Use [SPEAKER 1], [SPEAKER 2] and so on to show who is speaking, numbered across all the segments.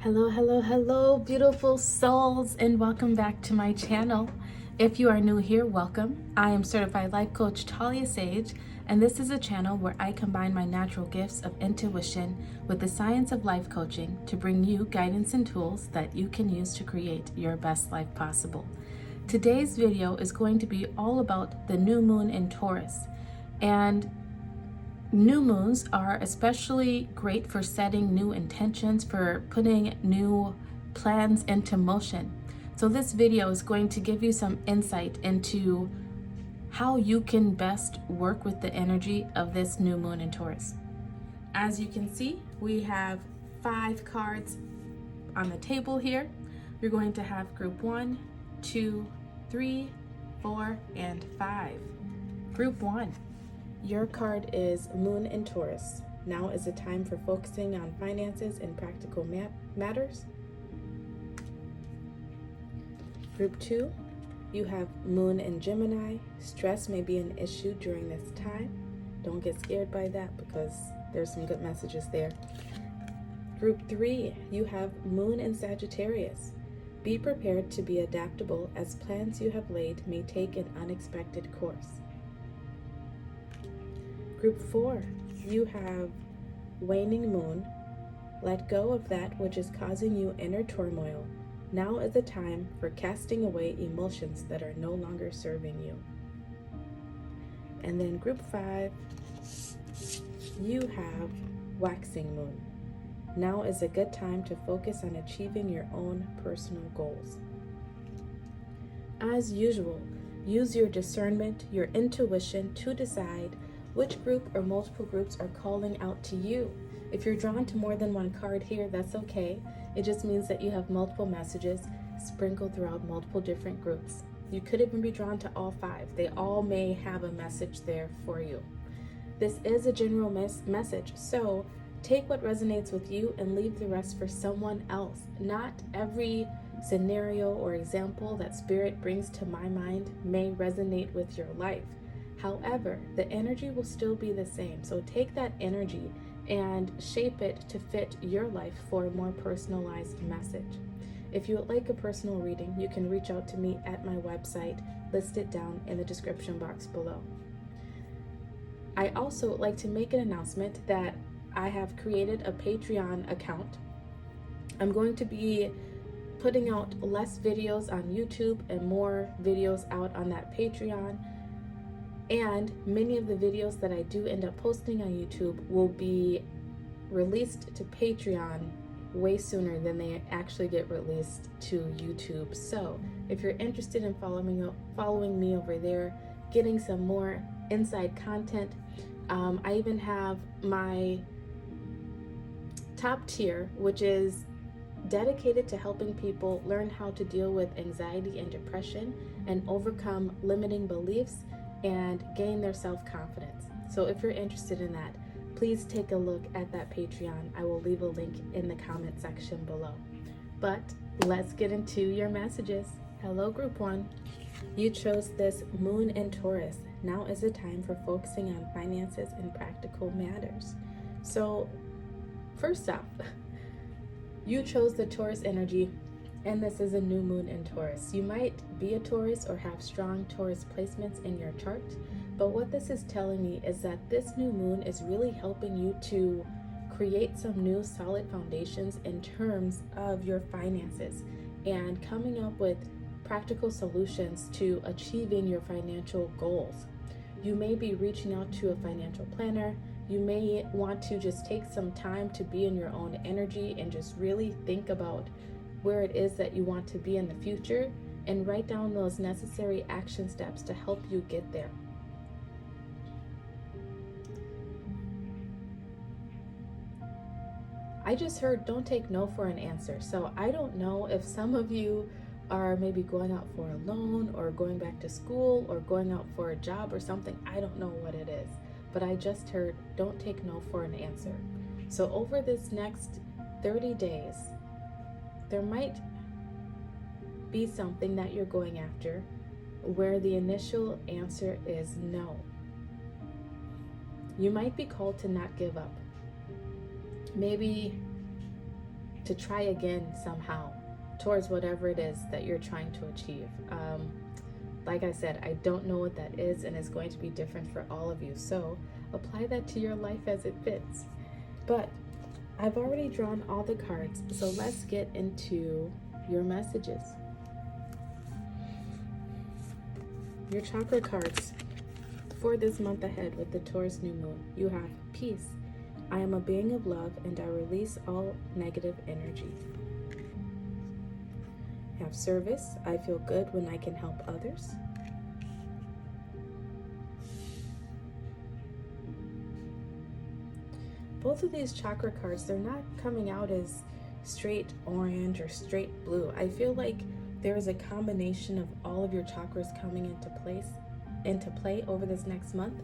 [SPEAKER 1] Hello, hello, hello, beautiful souls, and welcome back to my channel. If you are new here, welcome. I am certified life coach Taurus, and this is a channel where I combine my natural gifts of intuition with the science of life coaching to bring you guidance and tools that you can use to create your best life possible. Today's video is going to be all about the new moon in Taurus, and new moons are especially great for setting new intentions, for putting new plans into motion. So this video is going to give you some insight into how you can best work with the energy of this new moon in Taurus. As you can see, we have 5 cards on the table here. You're going to have group 1, 2, 3, 4, and 5. Group 1. Your card is Moon in Taurus. Now is the time for focusing on finances and practical matters. Group 2, you have Moon in Gemini. Stress may be an issue during this time. Don't get scared by that because there's some good messages there. Group 3, you have Moon in Sagittarius. Be prepared to be adaptable as plans you have laid may take an unexpected course. Group 4, you have Waning Moon. Let go of that which is causing you inner turmoil. Now is the time for casting away emotions that are no longer serving you. And then Group 5, you have Waxing Moon. Now is a good time to focus on achieving your own personal goals. As usual, use your discernment, your intuition to decide which group or multiple groups are calling out to you. If you're drawn to more than one card here, that's okay. It just means that you have multiple messages sprinkled throughout multiple different groups. You could even be drawn to all 5. They all may have a message there for you. This is a general message, so take what resonates with you and leave the rest for someone else. Not every scenario or example that Spirit brings to my mind may resonate with your life. However, the energy will still be the same. So take that energy and shape it to fit your life for a more personalized message. If you would like a personal reading, you can reach out to me at my website, listed down in the description box below. I also would like to make an announcement that I have created a Patreon account. I'm going to be putting out less videos on YouTube and more videos out on that Patreon. And many of the videos that I do end up posting on YouTube will be released to Patreon way sooner than they actually get released to YouTube. So if you're interested in following me over there, getting some more inside content, I even have my top tier, which is dedicated to helping people learn how to deal with anxiety and depression and overcome limiting beliefs and gain their self-confidence. So if you're interested in that, please take a look at that Patreon. I will leave a link in the comment section below. But let's get into your messages. Hello, Group 1. You chose this Moon in Taurus. Now is the time for focusing on finances and practical matters. So first off, you chose the Taurus energy, and this is a new moon in Taurus. You might be a Taurus or have strong Taurus placements in your chart, but what this is telling me is that this new moon is really helping you to create some new solid foundations in terms of your finances and coming up with practical solutions to achieving your financial goals. You may be reaching out to a financial planner. You may want to just take some time to be in your own energy and just really think about where it is that you want to be in the future and write down those necessary action steps to help you get there. I just heard don't take no for an answer. So I don't know if some of you are maybe going out for a loan or going back to school or going out for a job or something. I don't know what it is, but I just heard don't take no for an answer. So over this next 30 days, there might be something that you're going after where the initial answer is no. You might be called to not give up. Maybe to try again somehow towards whatever it is that you're trying to achieve. Like I said, I don't know what that is, and it's going to be different for all of you. So apply that to your life as it fits. But I've already drawn all the cards, so let's get into your messages. Your chakra cards for this month ahead with the Taurus new moon. You have peace. I am a being of love, and I release all negative energy. You have service. I feel good when I can help others. Both of these chakra cards, they're not coming out as straight orange or straight blue. I feel like there is a combination of all of your chakras coming into play over this next month,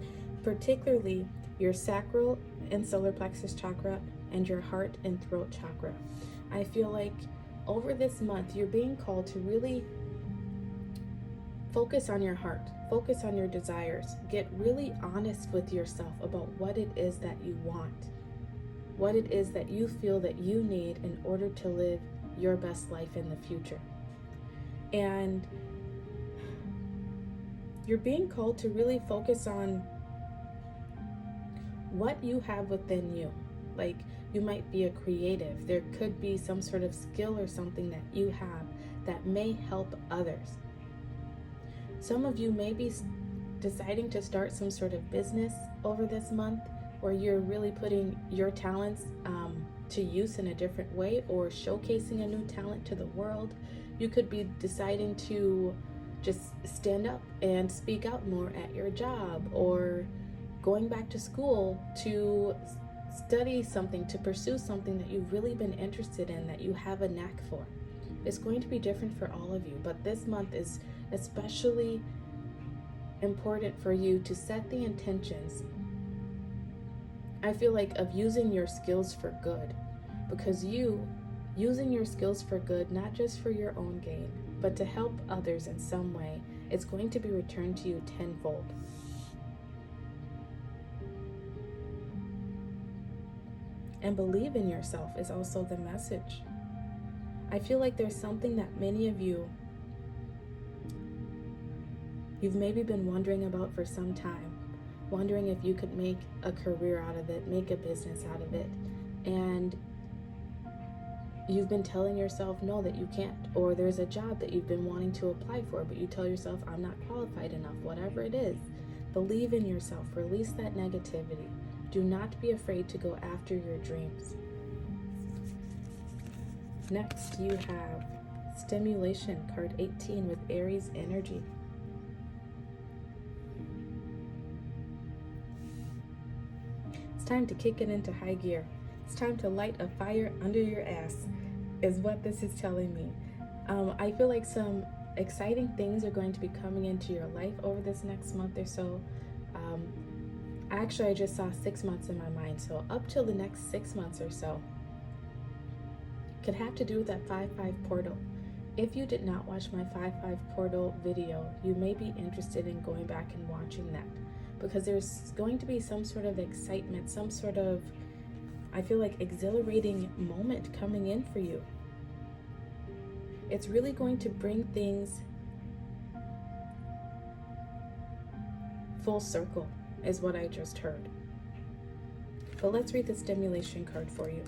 [SPEAKER 1] particularly your sacral and solar plexus chakra and your heart and throat chakra. I feel like over this month, you're being called to really focus on your heart, focus on your desires, get really honest with yourself about what it is that you want, what it is that you feel that you need in order to live your best life in the future. And you're being called to really focus on what you have within you. Like, you might be a creative. There could be some sort of skill or something that you have that may help others. Some of you may be deciding to start some sort of business over this month, where you're really putting your talents to use in a different way, or showcasing a new talent to the world. You could be deciding to just stand up and speak out more at your job, or going back to school to study something, to pursue something that you've really been interested in, that you have a knack for. It's going to be different for all of you, but this month is especially important for you to set the intentions, I feel like, of using your skills for good. Because using your skills for good, not just for your own gain, but to help others in some way, it's going to be returned to you tenfold. And believe in yourself is also the message. I feel like there's something that many of you've maybe been wondering about for some time, wondering if you could make a career out of it, make a business out of it, and you've been telling yourself no, that you can't, or there's a job that you've been wanting to apply for, but you tell yourself, I'm not qualified enough. Whatever it is, believe in yourself, release that negativity. Do not be afraid to go after your dreams. Next, you have Stimulation, card 18, with Aries energy. It's time to kick it into high gear. It's time to light a fire under your ass, is what this is telling me. I feel like some exciting things are going to be coming into your life over this next month or so. Actually, I just saw 6 months in my mind, so up till the next 6 months or so could have to do with that 5-5 portal. If you did not watch my 5-5 portal video, you may be interested in going back and watching that, because there's going to be some sort of excitement, some sort of, I feel like, exhilarating moment coming in for you. It's really going to bring things full circle, is what I just heard. But let's read the stimulation card for you.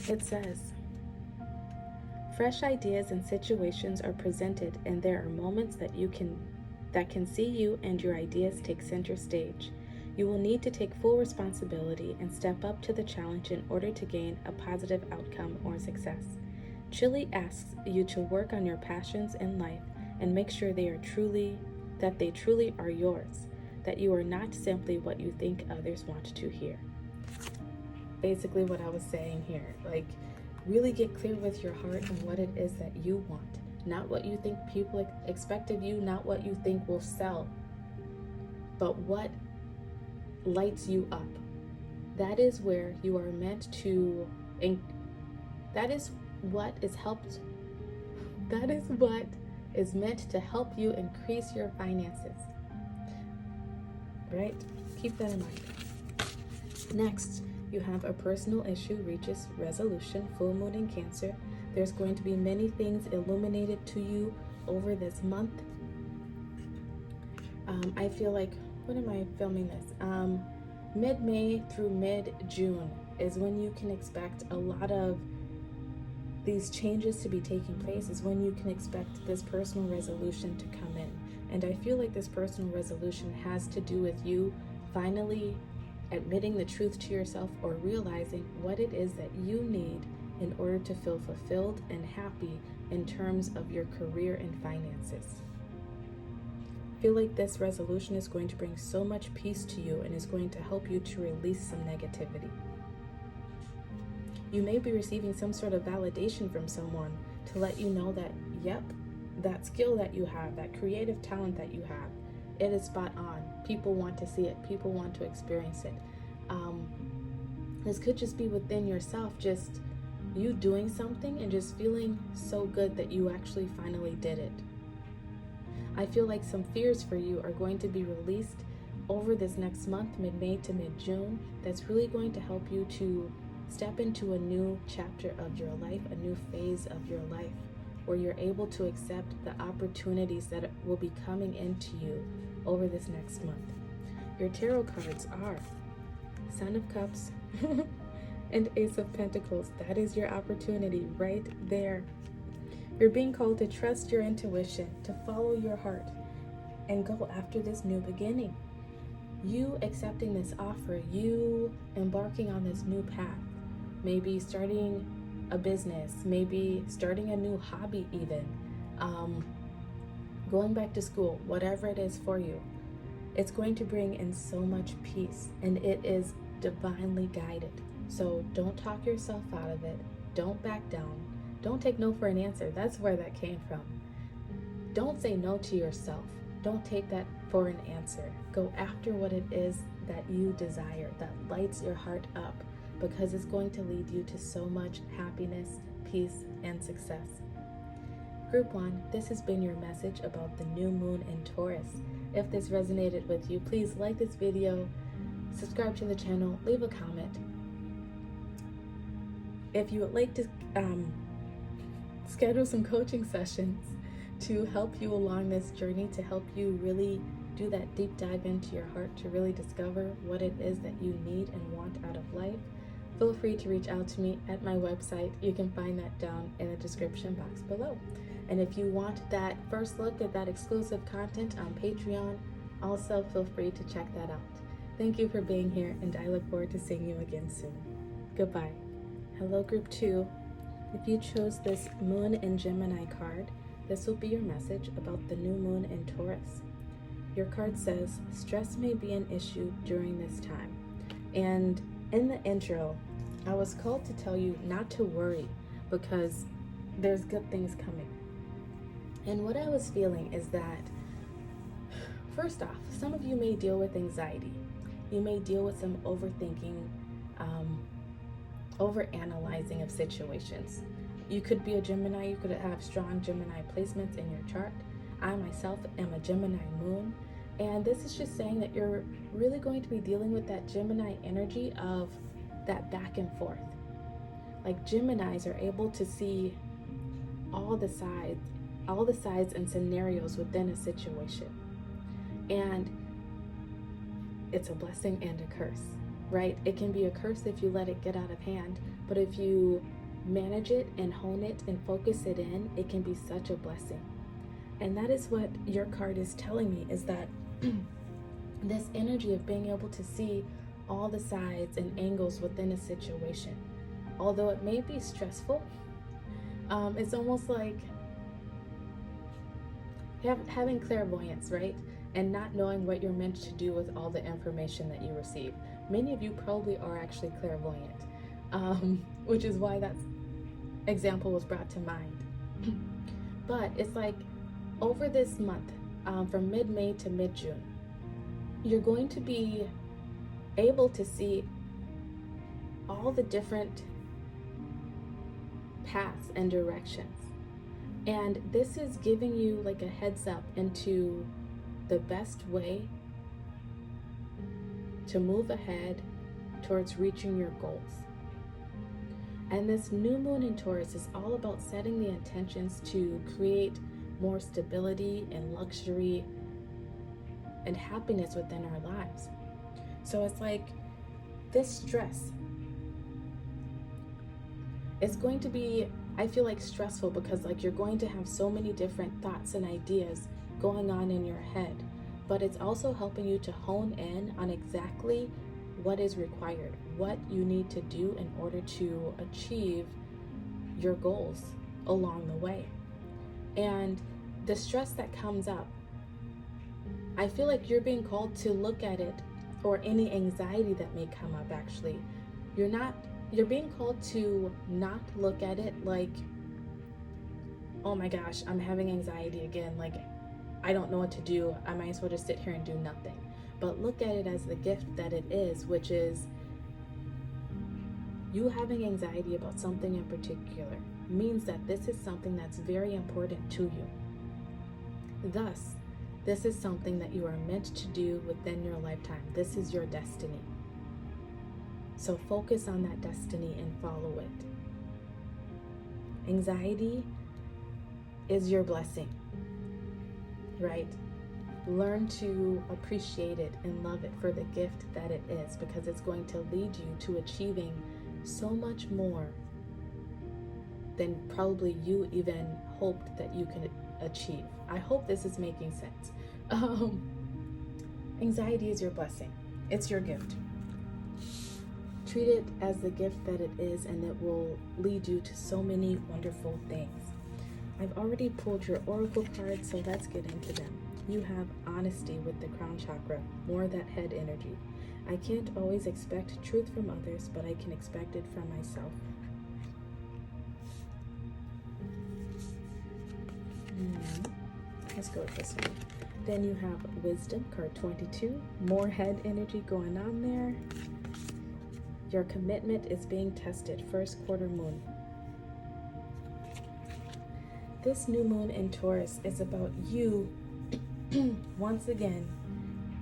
[SPEAKER 1] It says, fresh ideas and situations are presented, and there are moments that can see you and your ideas take center stage. You will need to take full responsibility and step up to the challenge in order to gain a positive outcome or success. Chile asks you to work on your passions in life and make sure they truly are yours, that you are not simply what you think others want to hear. Basically what I was saying here, like, really get clear with your heart on what it is that you want, not what you think people expect of you, not what you think will sell, but what lights you up. That is where you are meant to, that is what is meant to help you increase your finances. right? Keep that in mind. Next, you have a personal issue reaches resolution, full moon in Cancer. There's going to be many things illuminated to you over this month. I feel like, when am I filming this? Mid-May through mid-June is when you can expect a lot of these changes to be taking place, is when you can expect this personal resolution to come in. And I feel like this personal resolution has to do with you finally admitting the truth to yourself, or realizing what it is that you need in order to feel fulfilled and happy in terms of your career and finances. I feel like this resolution is going to bring so much peace to you and is going to help you to release some negativity. You may be receiving some sort of validation from someone to let you know that, yep, that skill that you have, that creative talent that you have, it is spot on. People want to see it. People want to experience it. This could just be within yourself, just you doing something and just feeling so good that you actually finally did it. I feel like some fears for you are going to be released over this next month, mid-May to mid-June, that's really going to help you to step into a new chapter of your life, a new phase of your life, where you're able to accept the opportunities that will be coming into you over this next month. Your tarot cards are Son of Cups and Ace of Pentacles. That is your opportunity right there. You're being called to trust your intuition, to follow your heart, and go after this new beginning. You accepting this offer, you embarking on this new path, maybe starting a business, maybe starting a new hobby even, going back to school, whatever it is for you, it's going to bring in so much peace, and it is divinely guided. So don't talk yourself out of it. Don't back down. Don't take no for an answer. That's where that came from. Don't say no to yourself. Don't take that for an answer. Go after what it is that you desire, that lights your heart up, because it's going to lead you to so much happiness, peace, and success. Group 1, this has been your message about the new moon in Taurus. If this resonated with you, please like this video, subscribe to the channel, leave a comment. If you would like to schedule some coaching sessions to help you along this journey, to help you really do that deep dive into your heart, to really discover what it is that you need and want out of life, feel free to reach out to me at my website. You can find that down in the description box below. And if you want that first look at that exclusive content on Patreon, also feel free to check that out. Thank you for being here, and I look forward to seeing you again soon. Goodbye. Hello, Group 2. If you chose this Moon in Gemini card, this will be your message about the new moon in Taurus. Your card says, stress may be an issue during this time. And in the intro, I was called to tell you not to worry, because there's good things coming. And what I was feeling is that, first off, some of you may deal with anxiety. You may deal with some overthinking, over-analyzing of situations. You could be a Gemini. You could have strong Gemini placements in your chart. I myself am a Gemini moon. And this is just saying that you're really going to be dealing with that Gemini energy of that back and forth. Like, Geminis are able to see all the sides and scenarios within a situation. And it's a blessing and a curse, right? It can be a curse if you let it get out of hand, but if you manage it and hone it and focus it in, it can be such a blessing. And that is what your card is telling me, is that this energy of being able to see all the sides and angles within a situation, although it may be stressful, it's almost like having clairvoyance, right? And not knowing what you're meant to do with all the information that you receive. Many of you probably are actually clairvoyant, which is why that example was brought to mind. But it's like, over this month, from mid-May to mid-June, you're going to be able to see all the different paths and directions. And this is giving you like a heads up into the best way to move ahead towards reaching your goals. And this new moon in Taurus is all about setting the intentions to create more stability and luxury and happiness within our lives. So it's like this stress is going to be, I feel like, stressful because like you're going to have so many different thoughts and ideas going on in your head, but it's also helping you to hone in on exactly what is required, what you need to do in order to achieve your goals along the way. And the stress that comes up, I feel like you're being called to look at it, or any anxiety that may come up actually. You're being called to not look at it like, oh my gosh, I'm having anxiety again, like I don't know what to do, I might as well just sit here and do nothing. But look at it as the gift that it is, which is you having anxiety about something in particular means that this is something that's very important to you. Thus, this is something that you are meant to do within your lifetime. This is your destiny. So focus on that destiny and follow it. Anxiety is your blessing, right? Learn to appreciate it and love it for the gift that it is, because it's going to lead you to achieving so much more than probably you even hoped that you could achieve. I hope this is making sense. Anxiety is your blessing. It's your gift. Treat it as the gift that it is, and it will lead you to so many wonderful things. I've already pulled your oracle cards, so let's get into them. You have honesty with the crown chakra, more that head energy. I can't always expect truth from others, but I can expect it from myself. Let's go with this one. Then you have wisdom, card 22, more head energy going on there. Your commitment is being tested, first quarter moon. This new moon in Taurus is about you once again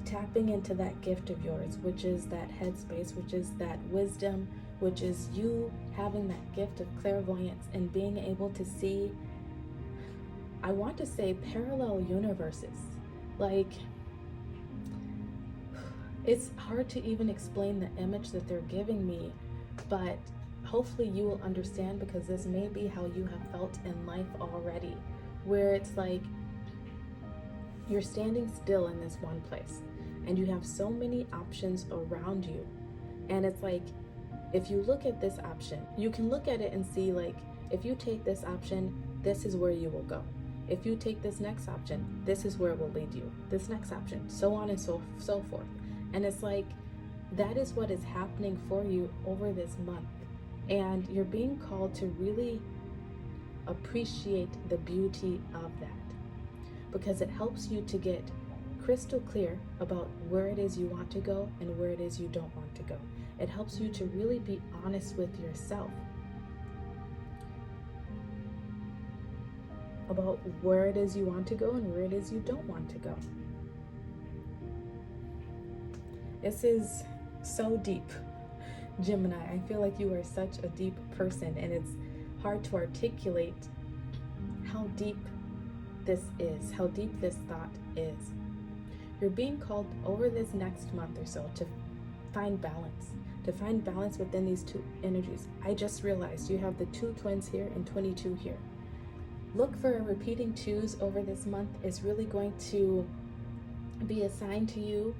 [SPEAKER 1] tapping into that gift of yours, which is that headspace, which is that wisdom, which is you having that gift of clairvoyance and being able to see, I want to say, parallel universes. Like, it's hard to even explain the image that they're giving me, but hopefully you will understand, because this may be how you have felt in life already, where it's like you're standing still in this one place and you have so many options around you. And it's like, if you look at this option, you can look at it and see, like, if you take this option, this is where you will go. If you take this next option, this is where it will lead you. This next option, so on and so forth. And it's like, that is what is happening for you over this month. And you're being called to really appreciate the beauty of that, because it helps you to get crystal clear about where it is you want to go and where it is you don't want to go. It helps you to really be honest with yourself about where it is you want to go and where it is you don't want to go. This is so deep, Gemini. I feel like you are such a deep person, and it's hard to articulate how deep this is, how deep this thought is. You're being called over this next month or so to find balance within these two energies. I just realized you have the 2 twins here and 22 here. Look for repeating 2s over this month is really going to be a sign to you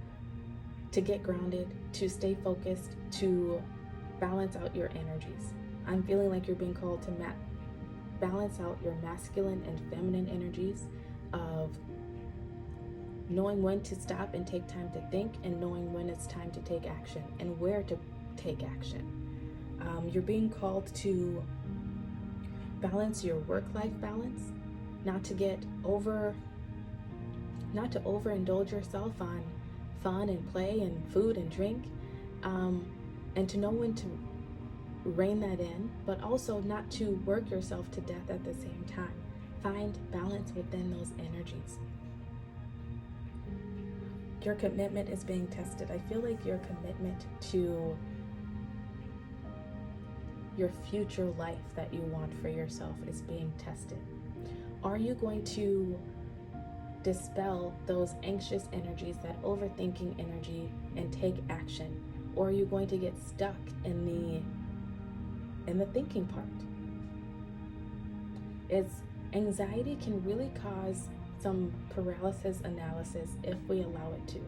[SPEAKER 1] to get grounded, to stay focused, to balance out your energies. I'm feeling like you're being called to balance out your masculine and feminine energies of knowing when to stop and take time to think, and knowing when it's time to take action and where to take action. You're being called to balance your work-life balance, not to overindulge yourself on fun and play and food and drink, and to know when to rein that in, but also not to work yourself to death at the same time. Find balance within those energies. your commitment is being tested. I feel like your commitment to your future life that you want for yourself is being tested. Are you going to dispel those anxious energies, that overthinking energy, and take action? Or are you going to get stuck in the thinking part? Anxiety can really cause some paralysis analysis if we allow it to.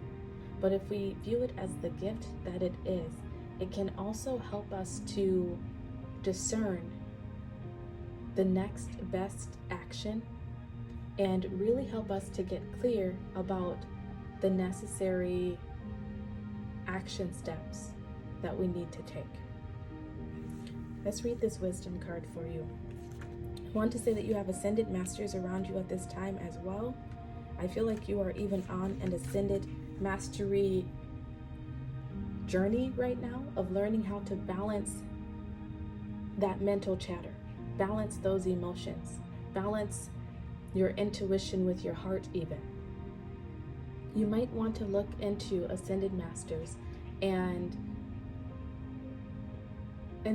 [SPEAKER 1] But if we view it as the gift that it is, it can also help us to discern the next best action and really help us to get clear about the necessary action steps that we need to take. Let's read this wisdom card for you. I want to say that you have ascended masters around you at this time as well. I feel like you are even on an ascended mastery journey right now of learning how to balance that mental chatter, balance those emotions, balance your intuition with your heart even. You might want to look into ascended masters and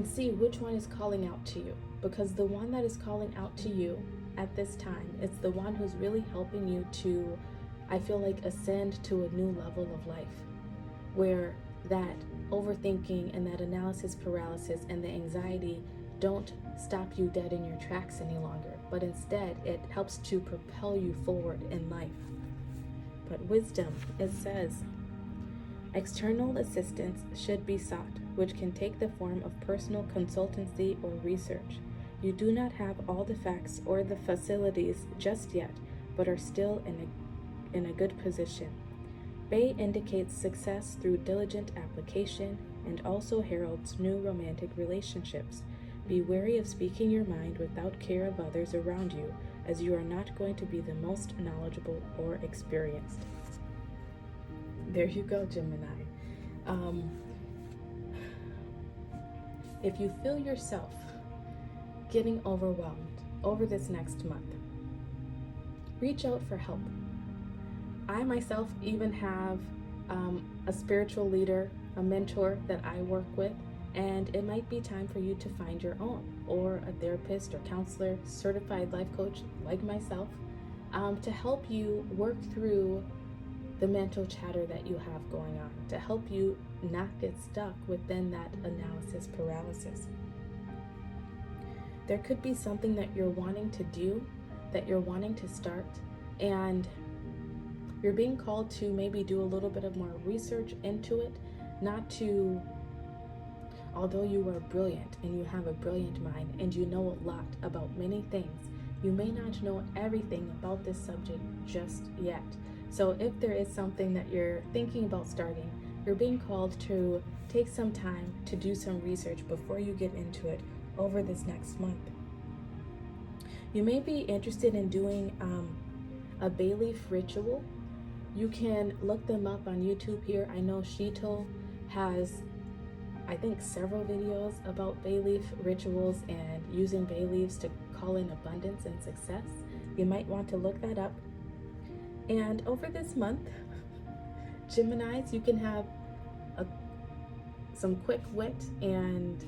[SPEAKER 1] see which one is calling out to you, because the one that is calling out to you at this time is the one who's really helping you to, I feel like, ascend to a new level of life, where that overthinking and that analysis paralysis and the anxiety don't stop you dead in your tracks any longer, but instead it helps to propel you forward in life. But wisdom, it says, external assistance should be sought, which can take the form of personal consultancy or research. You do not have all the facts or the facilities just yet, but are still in a good position. Bay indicates success through diligent application and also heralds new romantic relationships. Be wary of speaking your mind without care of others around you, as you are not going to be the most knowledgeable or experienced. There you go, Gemini. If you feel yourself getting overwhelmed over this next month, reach out for help. I myself even have a spiritual leader, a mentor that I work with, and it might be time for you to find your own, or a therapist or counselor, certified life coach like myself, to help you work through the mental chatter that you have going on, to help you not get stuck within that analysis paralysis. There could be something that you're wanting to do, that you're wanting to start, and you're being called to maybe do a little bit of more research into it, not to, although you are brilliant and you have a brilliant mind and you know a lot about many things, you may not know everything about this subject just yet. So if there is something that you're thinking about starting, you're being called to take some time to do some research before you get into it over this next month. You may be interested in doing a bay leaf ritual. You can look them up on YouTube here. I know Shito has, I think, several videos about bay leaf rituals and using bay leaves to call in abundance and success. You might want to look that up. And over this month, Geminis, you can have some quick wit and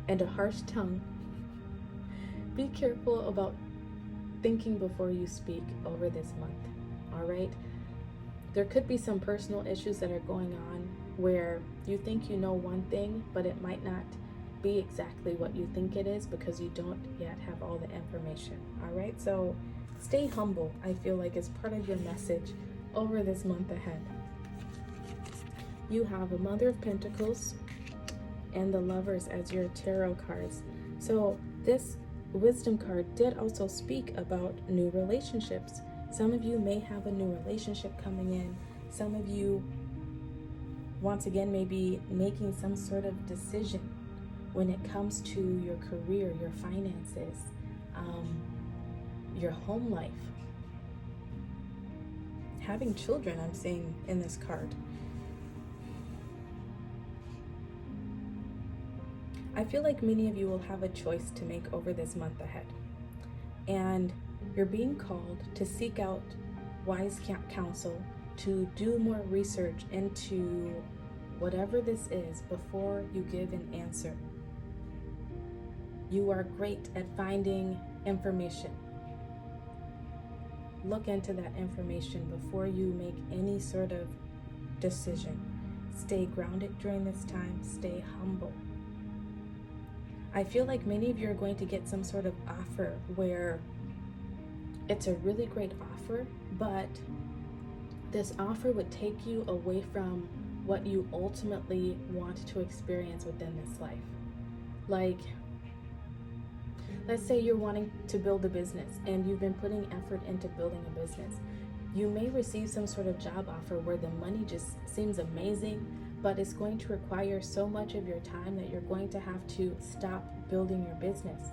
[SPEAKER 1] a harsh tongue. Be careful about thinking before you speak over this month, all right? There could be some personal issues that are going on where you think you know one thing, but it might not be exactly what you think it is because you don't yet have all the information, all right? So stay humble, I feel like, is part of your message over this month ahead. You have a Mother of Pentacles and the Lovers as your tarot cards. So this wisdom card did also speak about new relationships. Some of you may have a new relationship coming in. Some of you, once again, may be making some sort of decision when it comes to your career, your finances, your home life. Having children, I'm seeing in this card. I feel like many of you will have a choice to make over this month ahead. And you're being called to seek out wise counsel to do more research into whatever this is before you give an answer. You are great at finding information. Look into that information before you make any sort of decision. Stay grounded during this time. Stay humble. I feel like many of you are going to get some sort of offer where it's a really great offer, but this offer would take you away from what you ultimately want to experience within this life. Like, let's say you're wanting to build a business and you've been putting effort into building a business. You may receive some sort of job offer where the money just seems amazing, but it's going to require so much of your time that you're going to have to stop building your business.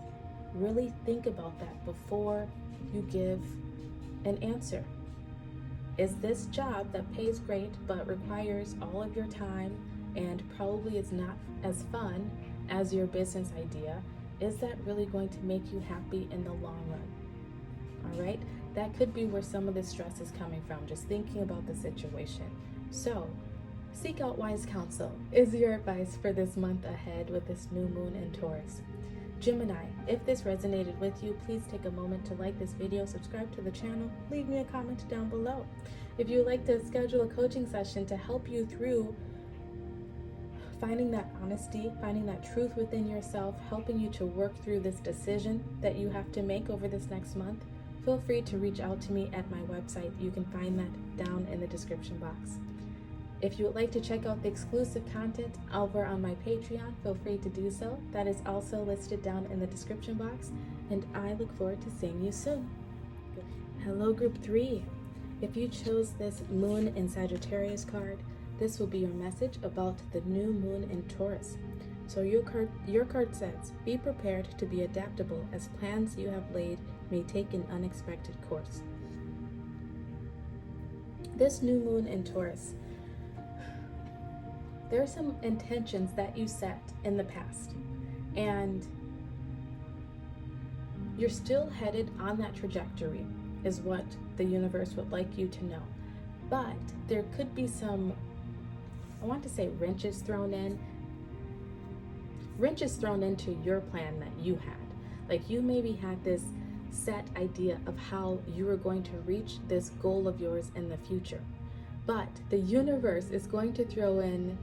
[SPEAKER 1] Really think about that before you give an answer. Is this job that pays great but requires all of your time and probably is not as fun as your business idea, is that really going to make you happy in the long run? All right? That could be where some of the stress is coming from, just thinking about the situation. So, seek out wise counsel is your advice for this month ahead with this new moon in Taurus. Gemini, if this resonated with you, please take a moment to like this video, subscribe to the channel, leave me a comment down below. If you would like to schedule a coaching session to help you through finding that honesty, finding that truth within yourself, helping you to work through this decision that you have to make over this next month, feel free to reach out to me at my website. You can find that down in the description box. If you would like to check out the exclusive content over on my Patreon, feel free to do so. That is also listed down in the description box, and I look forward to seeing you soon. Hello, Group 3. If you chose this Moon in Sagittarius card, this will be your message about the new moon in Taurus. So your card says, be prepared to be adaptable as plans you have laid may take an unexpected course. This new moon in Taurus, there are some intentions that you set in the past, and you're still headed on that trajectory, is what the universe would like you to know. But there could be some, I want to say, wrenches thrown into your plan that you had. Like, you maybe had this set idea of how you were going to reach this goal of yours in the future. But the universe is going to throw in,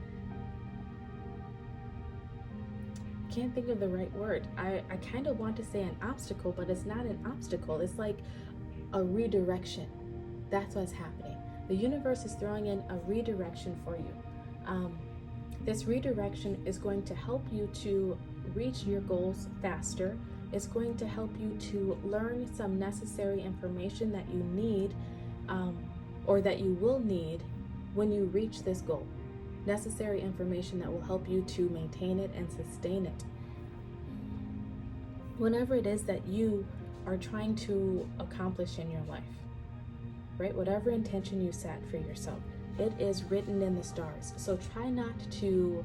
[SPEAKER 1] can't think of the right word. I kind of want to say an obstacle, but it's not an obstacle. It's like a redirection. That's what's happening. The universe is throwing in a redirection for you. This redirection is going to help you to reach your goals faster. It's going to help you to learn some necessary information that you need, or that you will need when you reach this goal. Necessary information that will help you to maintain it and sustain it. Whatever it is that you are trying to accomplish in your life, right? Whatever intention you set for yourself, it is written in the stars. So try not to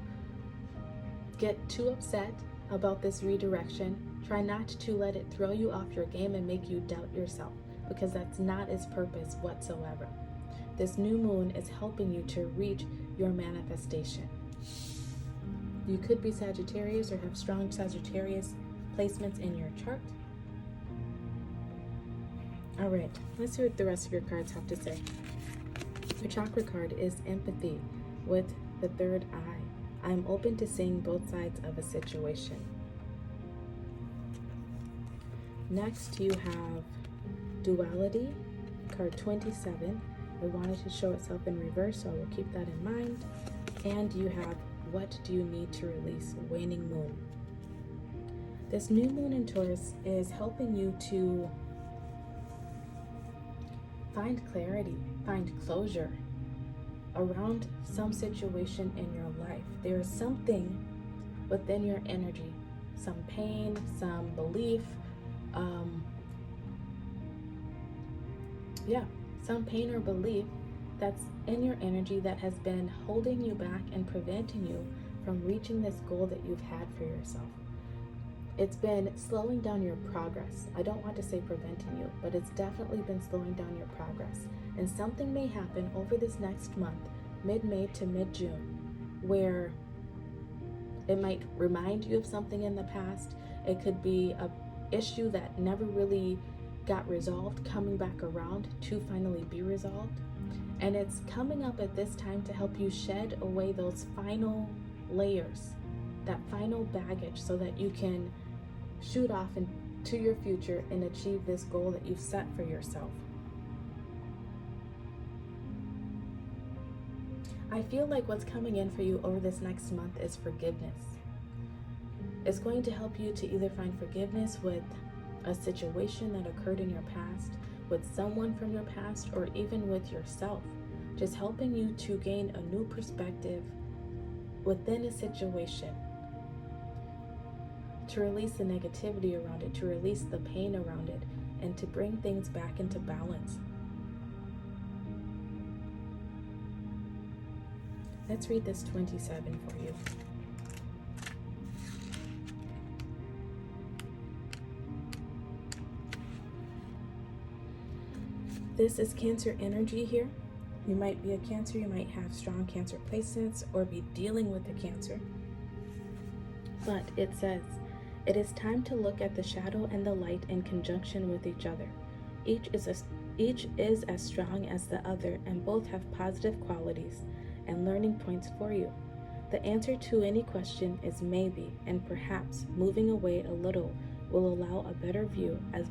[SPEAKER 1] get too upset about this redirection. Try not to let it throw you off your game and make you doubt yourself, because that's not its purpose whatsoever. This new moon is helping you to reach your manifestation. You could be Sagittarius or have strong Sagittarius placements in your chart. All right, let's see what the rest of your cards have to say. Your chakra card is empathy with the third eye. I'm open to seeing both sides of a situation. Next, you have duality, card 27. I wanted to show itself in reverse, so I will keep that in mind. And you have what do you need to release, waning moon. This new moon in Taurus is helping you to find clarity, find closure around some situation in your life. There is something within your energy, some pain, some belief, some pain or belief that's in your energy that has been holding you back and preventing you from reaching this goal that you've had for yourself. It's been slowing down your progress. I don't want to say preventing you, but it's definitely been slowing down your progress. And something may happen over this next month, mid-May to mid-June, where it might remind you of something in the past. It could be an issue that never really got resolved, coming back around to finally be resolved. And it's coming up at this time to help you shed away those final layers, that final baggage, so that you can shoot off into your future and achieve this goal that you've set for yourself. I feel like what's coming in for you over this next month is forgiveness. It's going to help you to either find forgiveness with a situation that occurred in your past, with someone from your past, or even with yourself. Just helping you to gain a new perspective within a situation, to release the negativity around it, to release the pain around it, and to bring things back into balance. Let's read this 27 for you. This is Cancer energy here. You might be a Cancer, you might have strong Cancer placements, or be dealing with a Cancer. But it says, it is time to look at the shadow and the light in conjunction with each other. Each is as strong as the other, and both have positive qualities and learning points for you. The answer to any question is maybe, and perhaps moving away a little will allow a better view, as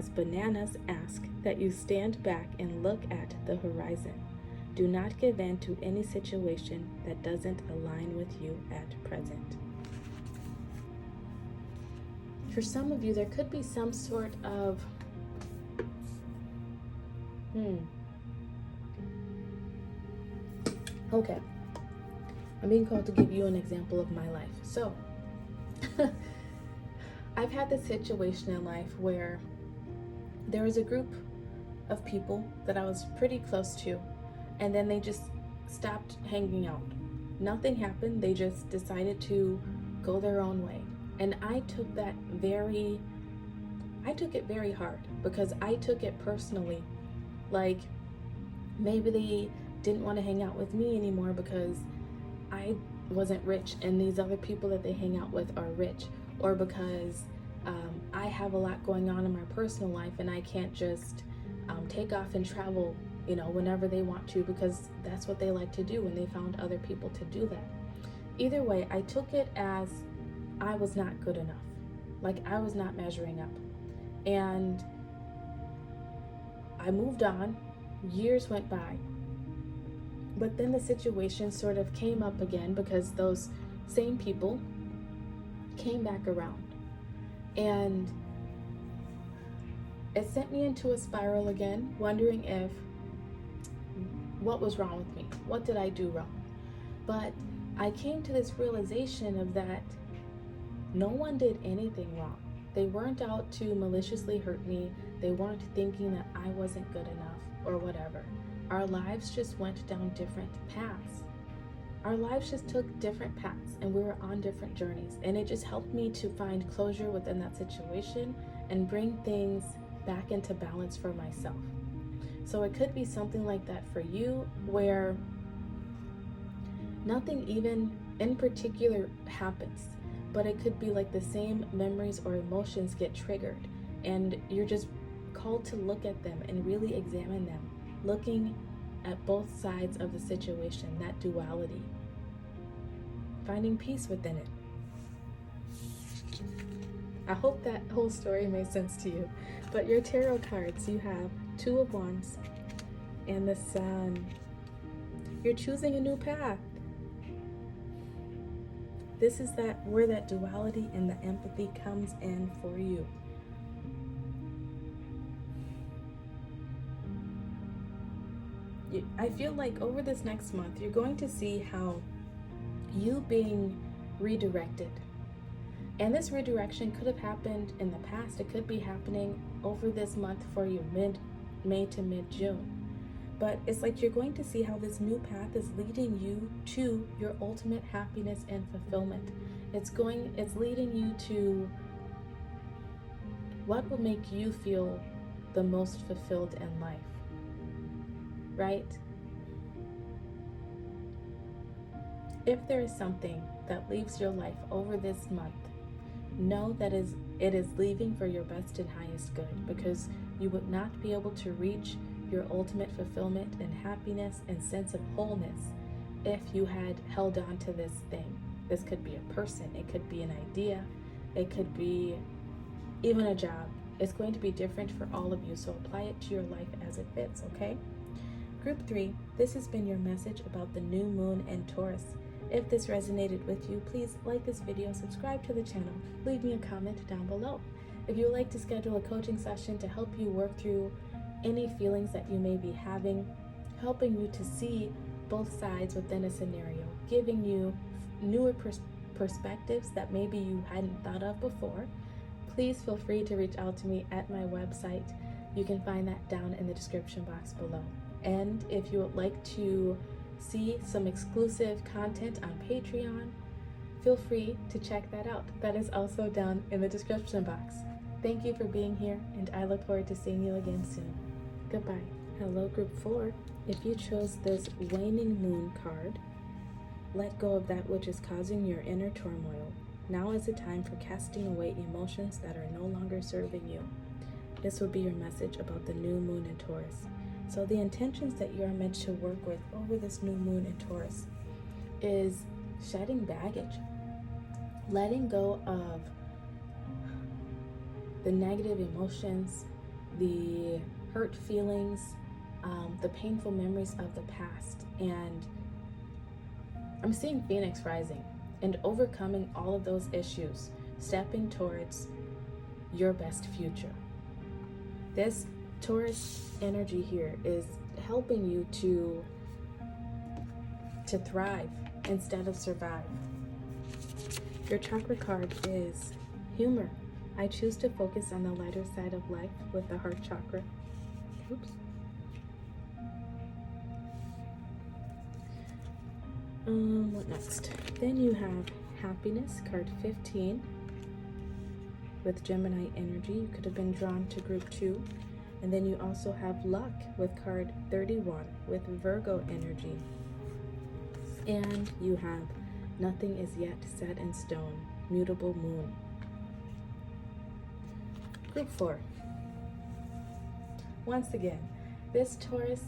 [SPEAKER 1] bananas ask that you stand back and look at the horizon. Do not give in to any situation that doesn't align with you at present. For some of you, there could be some sort of Okay, I'm being called to give you an example of my life. So, I've had this situation in life where there was a group of people that I was pretty close to, and then they just stopped hanging out. Nothing happened. They just decided to go their own way. And I took it very hard, because I took it personally. Like, maybe they didn't want to hang out with me anymore because I wasn't rich and these other people that they hang out with are rich, or because I have a lot going on in my personal life and I can't just take off and travel, whenever they want to, because that's what they like to do, and they found other people to do that. Either way, I took it as I was not good enough. Like, I was not measuring up. And I moved on. Years went by. But then the situation sort of came up again, because those same people came back around. And it sent me into a spiral again, wondering what was wrong with me? What did I do wrong? But I came to this realization of that no one did anything wrong. They weren't out to maliciously hurt me. They weren't thinking that I wasn't good enough or whatever. Our lives just went down different paths. Our lives just took different paths, and we were on different journeys. And it just helped me to find closure within that situation and bring things back into balance for myself. So it could be something like that for you, where nothing even in particular happens, but it could be like the same memories or emotions get triggered, and you're just called to look at them and really examine them, looking at both sides of the situation, that duality, finding peace within it. I hope that whole story made sense to you. But your tarot cards, you have Two of Wands and the Sun. You're choosing a new path. This is where that duality and the empathy comes in for you. I feel like over this next month, you're going to see how you being redirected. And this redirection could have happened in the past. It could be happening over this month for you, mid-May to mid-June. But it's like you're going to see how this new path is leading you to your ultimate happiness and fulfillment. It's leading you to what will make you feel the most fulfilled in life, right? If there is something that leaves your life over this month, know that it is leaving for your best and highest good, because you would not be able to reach your ultimate fulfillment and happiness and sense of wholeness if you had held on to this thing. This could be a person, it could be an idea, it could be even a job. It's going to be different for all of you, so apply it to your life as it fits, okay? Group 3, this has been your message about the new moon and Taurus. If this resonated with you, please like this video, subscribe to the channel, leave me a comment down below. If you would like to schedule a coaching session to help you work through any feelings that you may be having, helping you to see both sides within a scenario, giving you newer perspectives that maybe you hadn't thought of before, please feel free to reach out to me at my website. You can find that down in the description box below. And if you would like to see some exclusive content on Patreon, feel free to check that out. That is also down in the description box. Thank you for being here, and I look forward to seeing you again soon. Goodbye. Hello, Group 4. If you chose this waning moon card, let go of that which is causing your inner turmoil. Now is the time for casting away emotions that are no longer serving you. This will be your message about the new moon in Taurus. So the intentions that you are meant to work with over this new moon in Taurus is shedding baggage, letting go of the negative emotions, the hurt feelings, the painful memories of the past. And I'm seeing Phoenix rising and overcoming all of those issues, stepping towards your best future. This Taurus energy here is helping you to thrive instead of survive. Your chakra card is humor. I choose to focus on the lighter side of life with the heart chakra. Oops. What next? Then you have happiness, card 15, with Gemini energy. You could have been drawn to group 2. And then you also have luck with card 31 with Virgo energy. And you have nothing is yet set in stone, mutable moon. Group 4. Once again, this Taurus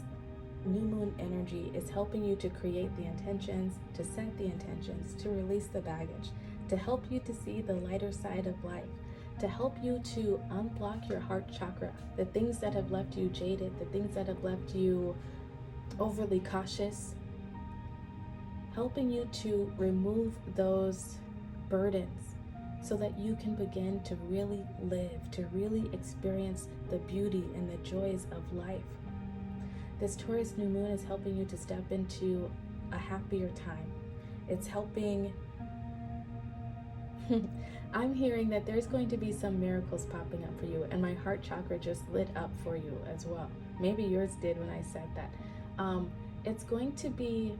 [SPEAKER 1] new moon energy is helping you to create the intentions, to set the intentions, to release the baggage, to help you to see the lighter side of life, to help you to unblock your heart chakra, the things that have left you jaded, the things that have left you overly cautious, helping you to remove those burdens so that you can begin to really live, to really experience the beauty and the joys of life. This Taurus new moon is helping you to step into a happier time. It's helping I'm hearing that there's going to be some miracles popping up for you, and my heart chakra just lit up for you as well. Maybe yours did when I said that. It's going to be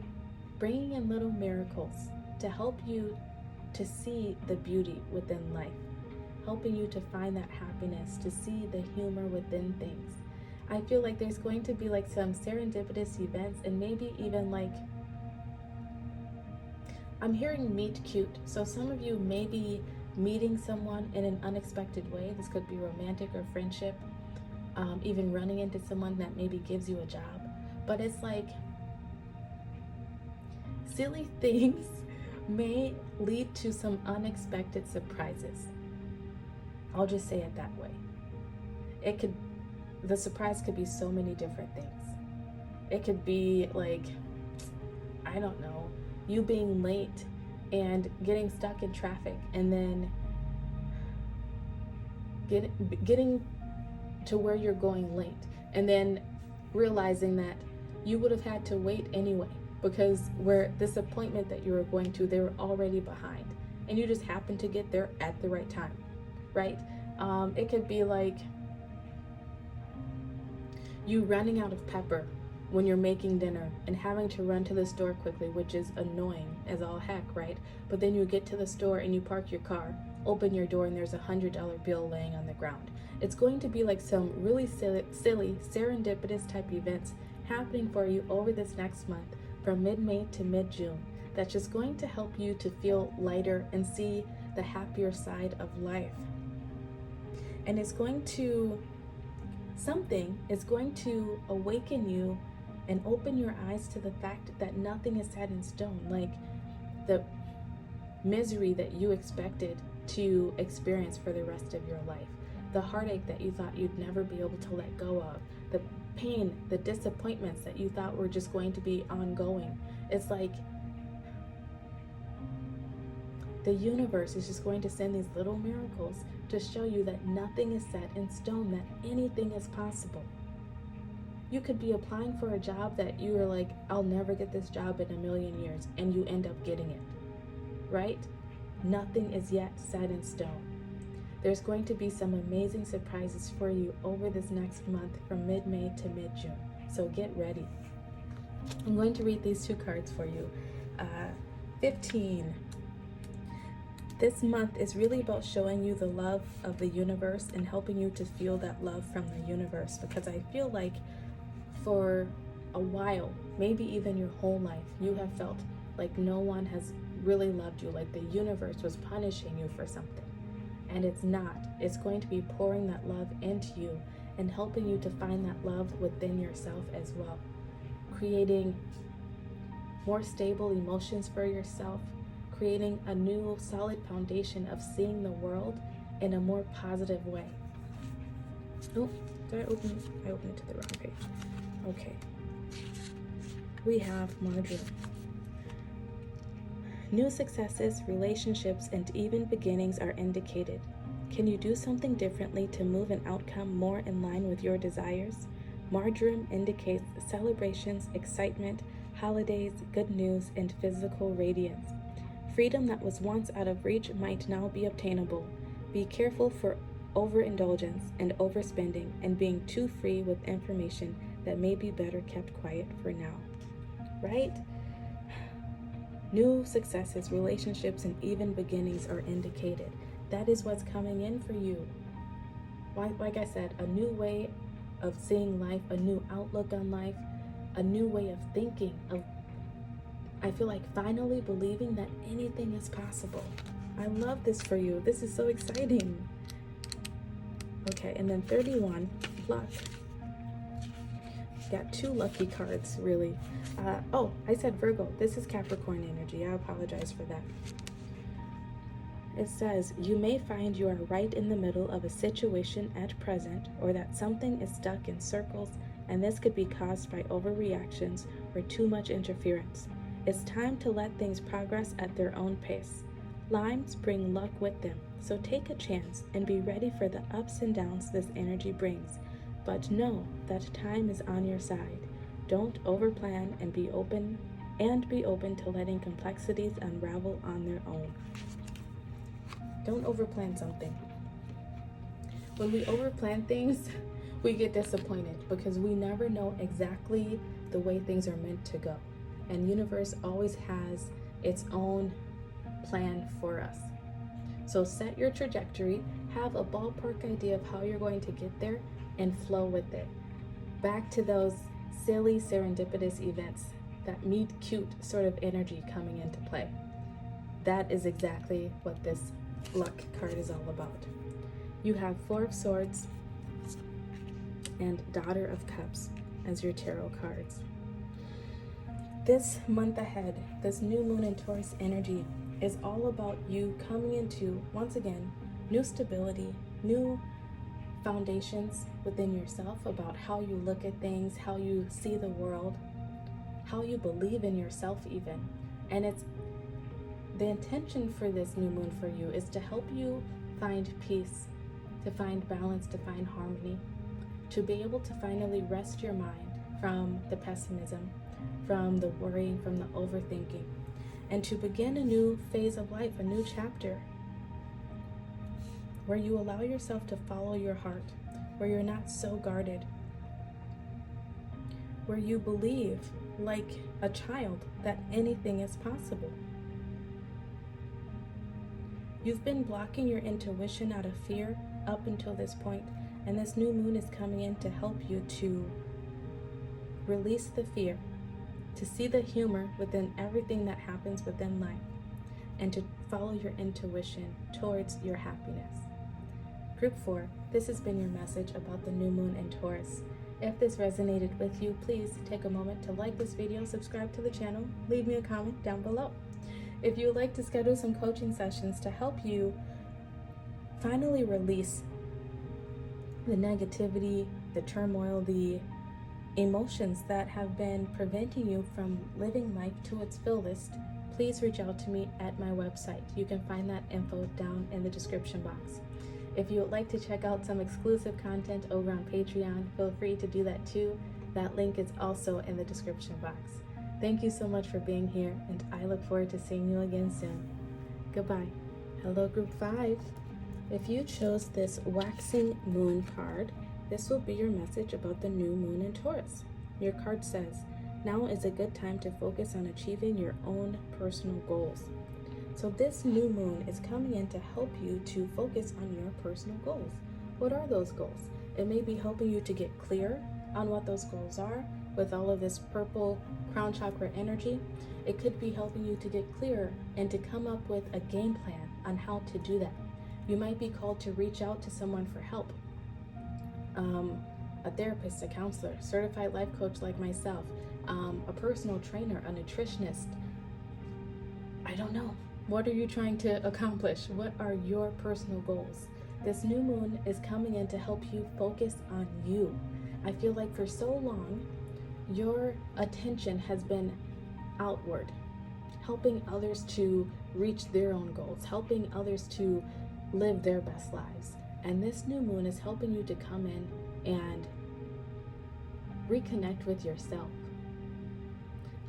[SPEAKER 1] bringing in little miracles to help you to see the beauty within life, helping you to find that happiness, to see the humor within things. I feel like there's going to be like some serendipitous events, and maybe even like, I'm hearing meet cute. So some of you may be meeting someone in an unexpected way. This could be romantic or friendship, even running into someone that maybe gives you a job. But it's like silly things may lead to some unexpected surprises. I'll just say it that way. The surprise could be so many different things. It could be like, I don't know, you being late and getting stuck in traffic, and then getting to where you're going late, and then realizing that you would have had to wait anyway because where this appointment that you were going to, they were already behind, and you just happened to get there at the right time, right? It could be like you running out of pepper when you're making dinner and having to run to the store quickly, which is annoying as all heck, right? But then you get to the store and you park your car, open your door, and there's $100 bill laying on the ground. It's going to be like some really silly serendipitous type events happening for you over this next month from mid-May to mid-June. That's just going to help you to feel lighter and see the happier side of life. And something is going to awaken you and open your eyes to the fact that nothing is set in stone. Like the misery that you expected to experience for the rest of your life, the heartache that you thought you'd never be able to let go of, the pain, the disappointments that you thought were just going to be ongoing. It's like the universe is just going to send these little miracles to show you that nothing is set in stone, that anything is possible. You could be applying for a job that you are like, I'll never get this job in a million years, and you end up getting it, right? Nothing is yet set in stone. There's going to be some amazing surprises for you over this next month from mid-May to mid-June. So get ready. I'm going to read these two cards for you. 15. This month is really about showing you the love of the universe and helping you to feel that love from the universe, because I feel like for a while, maybe even your whole life, you have felt like no one has really loved you, like the universe was punishing you for something. And it's not. It's going to be pouring that love into you and helping you to find that love within yourself as well, creating more stable emotions for yourself, creating a new solid foundation of seeing the world in a more positive way. Oh, did I open it? I opened it to the wrong page. Okay. We have Marjorie. New successes, relationships, and even beginnings are indicated. Can you do something differently to move an outcome more in line with your desires? Marjoram indicates celebrations, excitement, holidays, good news, and physical radiance. Freedom that was once out of reach might now be obtainable. Be careful for overindulgence and overspending and being too free with information that may be better kept quiet for now. Right? New successes, relationships, and even beginnings are indicated. That is what's coming in for you. Like I said, a new way of seeing life, a new outlook on life, a new way of thinking, I feel like finally believing that anything is possible. I love this for you. This is so exciting. Okay, and then 31, luck. Got two lucky cards, really. I said Virgo. This is Capricorn energy. I apologize for that. It says, you may find you are right in the middle of a situation at present, or that something is stuck in circles, and this could be caused by overreactions or too much interference. It's time to let things progress at their own pace. Limes bring luck with them, so take a chance and be ready for the ups and downs this energy brings. But know that time is on your side. Don't overplan and be open to letting complexities unravel on their own. Don't overplan something. When we overplan things, we get disappointed because we never know exactly the way things are meant to go. And universe always has its own plan for us. So set your trajectory, have a ballpark idea of how you're going to get there, and flow with it. Back to those silly serendipitous events, that meet cute sort of energy coming into play. That is exactly what this luck card is all about. You have Four of Swords and Daughter of Cups as your tarot cards. This month ahead, this new moon in Taurus energy is all about you coming into, once again, new stability, new foundations within yourself about how you look at things, how you see the world, how you believe in yourself even. And it's the intention for this new moon for you is to help you find peace, to find balance, to find harmony, to be able to finally rest your mind from the pessimism, from the worrying, from the overthinking, and to begin a new phase of life, a new chapter, where you allow yourself to follow your heart, where you're not so guarded, where you believe, like a child, that anything is possible. You've been blocking your intuition out of fear up until this point, and this new moon is coming in to help you to release the fear, to see the humor within everything that happens within life, and to follow your intuition towards your happiness. Group 4, this has been your message about the new moon in Taurus. If this resonated with you, please take a moment to like this video, subscribe to the channel, leave me a comment down below. If you would like to schedule some coaching sessions to help you finally release the negativity, the turmoil, the emotions that have been preventing you from living life to its fullest, please reach out to me at my website. You can find that info down in the description box. If you would like to check out some exclusive content over on Patreon, feel free to do that too. That link is also in the description box. Thank you so much for being here, and I look forward to seeing you again soon. Goodbye. Hello, Group 5. If you chose this waxing moon card, this will be your message about the new moon in Taurus. Your card says, now is a good time to focus on achieving your own personal goals. So this new moon is coming in to help you to focus on your personal goals. What are those goals? It may be helping you to get clear on what those goals are with all of this purple crown chakra energy. It could be helping you to get clear and to come up with a game plan on how to do that. You might be called to reach out to someone for help. A therapist, a counselor, certified life coach like myself, a personal trainer, a nutritionist. I don't know. What are you trying to accomplish? What are your personal goals? This new moon is coming in to help you focus on you. I feel like for so long, your attention has been outward, helping others to reach their own goals, helping others to live their best lives. And this new moon is helping you to come in and reconnect with yourself,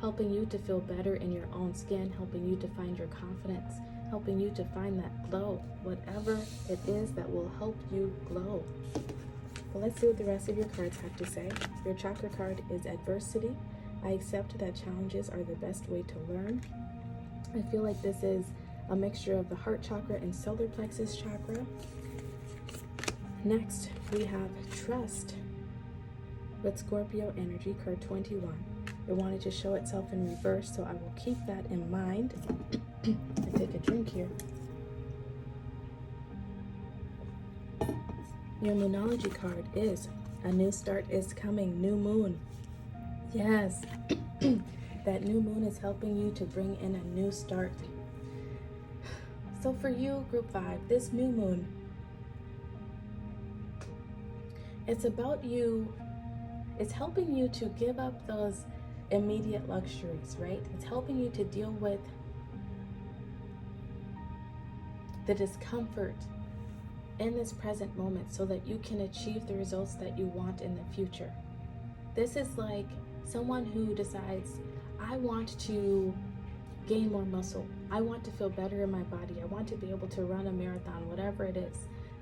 [SPEAKER 1] helping you to feel better in your own skin, helping you to find your confidence, helping you to find that glow, whatever it is that will help you glow. Well, let's see what the rest of your cards have to say. Your chakra card is adversity. I accept that challenges are the best way to learn. I feel like this is a mixture of the heart chakra and solar plexus chakra. Next, we have trust with Scorpio energy, card 21. It wanted to show itself in reverse, so I will keep that in mind. I take a drink here. Your Moonology card is a new start is coming, new moon. Yes, that new moon is helping you to bring in a new start. So for you, Group 5, this new moon, it's about you, it's helping you to give up those immediate luxuries, right? It's helping you to deal with the discomfort in this present moment so that you can achieve the results that you want in the future. This is like someone who decides, I want to gain more muscle. I want to feel better in my body. I want to be able to run a marathon, whatever it is.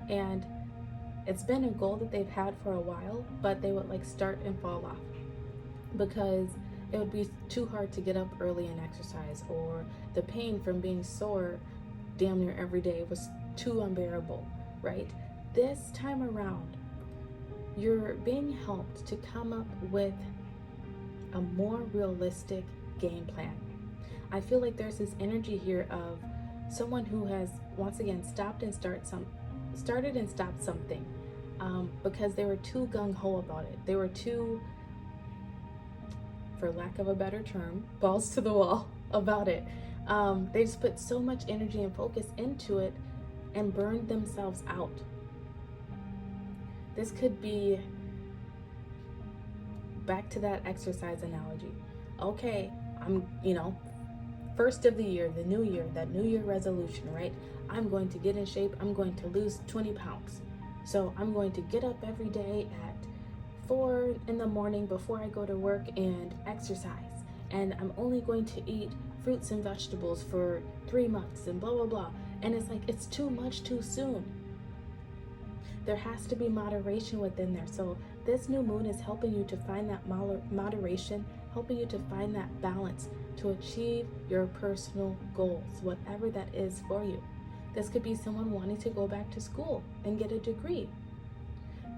[SPEAKER 1] And it's been a goal that they've had for a while, but they would like start and fall off because it would be too hard to get up early and exercise, or the pain from being sore damn near every day was too unbearable, right? This time around, you're being helped to come up with a more realistic game plan. I feel like there's this energy here of someone who has, once again, started and stopped something because they were too gung-ho about it. They were too, for lack of a better term, balls to the wall about it. They just put so much energy and focus into it and burned themselves out. This could be back to that exercise analogy. Okay, I'm, first of the year, the new year, that new year resolution, right? I'm going to get in shape. I'm going to lose 20 pounds. So I'm going to get up every day at 4 in the morning before I go to work and exercise. And I'm only going to eat fruits and vegetables for 3 months and blah, blah, blah. And it's like, it's too much too soon. There has to be moderation within there. So This new moon is helping you to find that moderation, helping you to find that balance to achieve your personal goals, whatever that is for you. This could be someone wanting to go back to school and get a degree.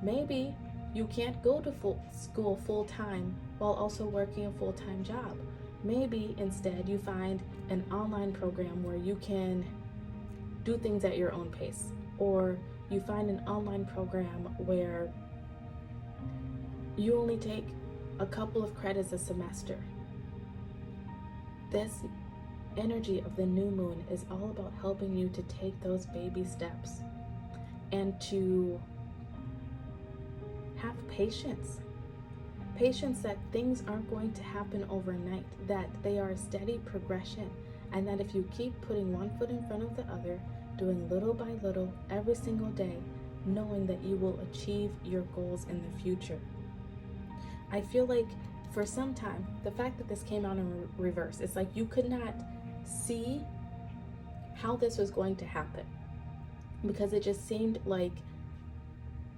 [SPEAKER 1] Maybe you can't go to school full-time while also working a full-time job. Maybe instead you find an online program where you can do things at your own pace, or you find an online program where you only take a couple of credits a semester. This energy of the new moon is all about helping you to take those baby steps and to have patience. Patience that things aren't going to happen overnight, that they are a steady progression, and that if you keep putting one foot in front of the other, doing little by little every single day, knowing that you will achieve your goals in the future. I feel like for some time, the fact that this came out in reverse, it's like you could not see how this was going to happen, because it just seemed like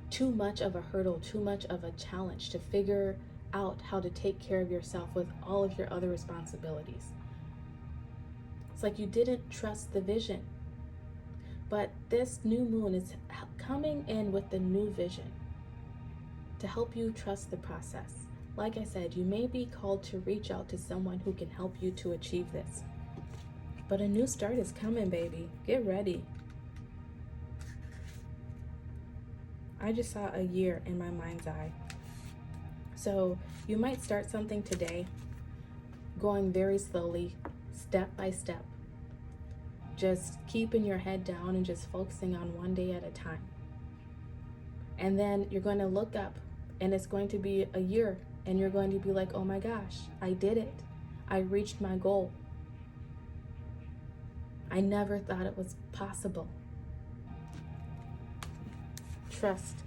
[SPEAKER 1] too much of a hurdle, too much of a challenge to figure out how to take care of yourself with all of your other responsibilities. It's like you didn't trust the vision. But this new moon is coming in with the new vision to help you trust the process. Like I said, you may be called to reach out to someone who can help you to achieve this. But a new start is coming, baby. Get ready. I just saw a year in my mind's eye. So you might start something today, going very slowly, step by step. Just keeping your head down and just focusing on one day at a time. And then you're going to look up and it's going to be a year and you're going to be like, oh my gosh, I did it. I reached my goal. I never thought it was possible. Trust.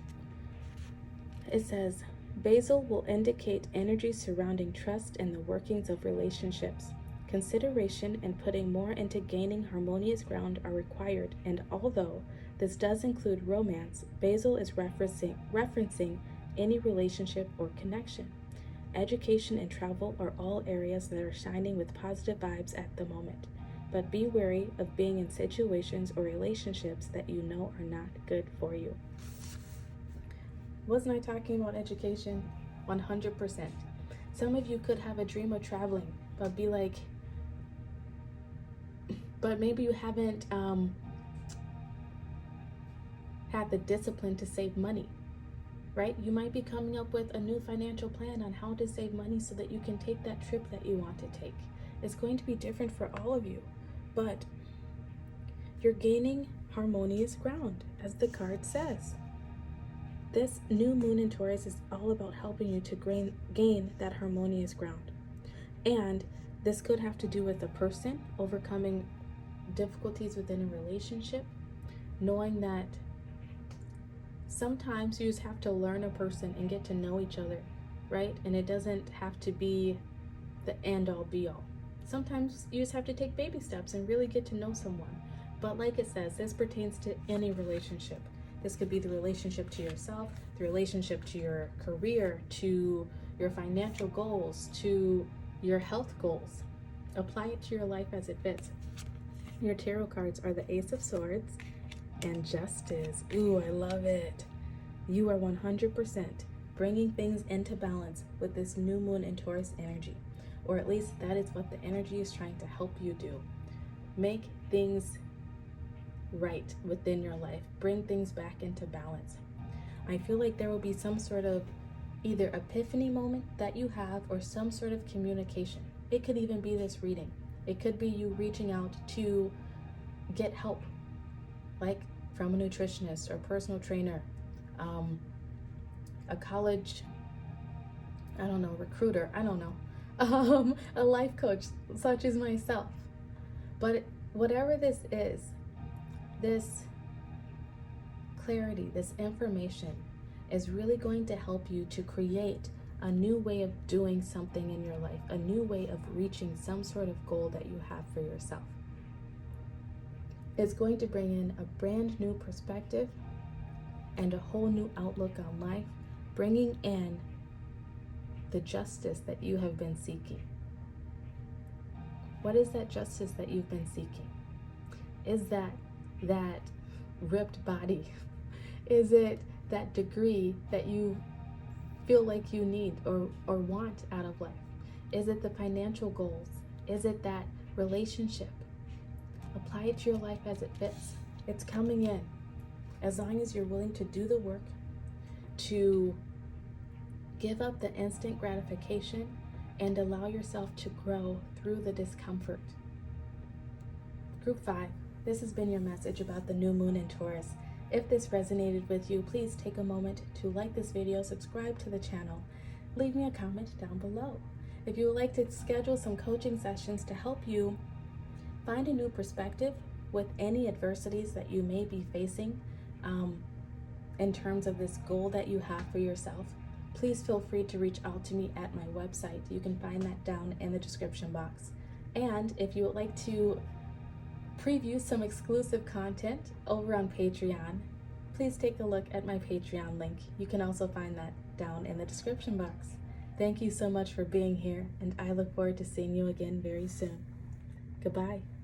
[SPEAKER 1] It says, Basil will indicate energy surrounding trust and the workings of relationships. Consideration and putting more into gaining harmonious ground are required, and although this does include romance, Basil is referencing any relationship or connection. Education and travel are all areas that are shining with positive vibes at the moment, but be wary of being in situations or relationships that you know are not good for you. Wasn't I talking about education? 100%. Some of you could have a dream of traveling, but be like, but maybe you haven't had the discipline to save money, right? You might be coming up with a new financial plan on how to save money so that you can take that trip that you want to take. It's going to be different for all of you, but you're gaining harmonious ground, as the card says. This new moon in Taurus is all about helping you to gain that harmonious ground. And this could have to do with a person overcoming difficulties within a relationship, knowing that sometimes you just have to learn a person and get to know each other, right? And it doesn't have to be the end all be all. Sometimes you just have to take baby steps and really get to know someone. But like it says, this pertains to any relationship. This could be the relationship to yourself, the relationship to your career, to your financial goals, to your health goals. Apply it to your life as it fits. Your tarot cards are the Ace of Swords and Justice. Ooh, I love it. You are 100% bringing things into balance with this new moon in Taurus energy, or at least that is what the energy is trying to help you do. Make things right within your life. Bring things back into balance. I feel like there will be some sort of either epiphany moment that you have or some sort of communication. It could even be this reading. It could be you reaching out to get help, like from a nutritionist or personal trainer, a college, recruiter, a life coach such as myself. But whatever this is, this clarity, this information is really going to help you to create a new way of doing something in your life, a new way of reaching some sort of goal that you have for yourself. It's going to bring in a brand new perspective and a whole new outlook on life, bringing in the justice that you have been seeking. What is that justice that you've been seeking? Is that ripped body? Is it that degree that you feel like you need or want out of life? Is it the financial goals? Is it that relationship? Apply it to your life as it fits. It's coming in. As long as you're willing to do the work, to give up the instant gratification and allow yourself to grow through the discomfort. Group 5, this has been your message about the new moon in Taurus. If this resonated with you, please take a moment to like this video, subscribe to the channel, leave me a comment down below. If you would like to schedule some coaching sessions to help you find a new perspective with any adversities that you may be facing in terms of this goal that you have for yourself, please feel free to reach out to me at my website. You can find that down in the description box. And if you would like to preview some exclusive content over on Patreon, please take a look at my Patreon link. You can also find that down in the description box. Thank you so much for being here, and I look forward to seeing you again very soon. Goodbye.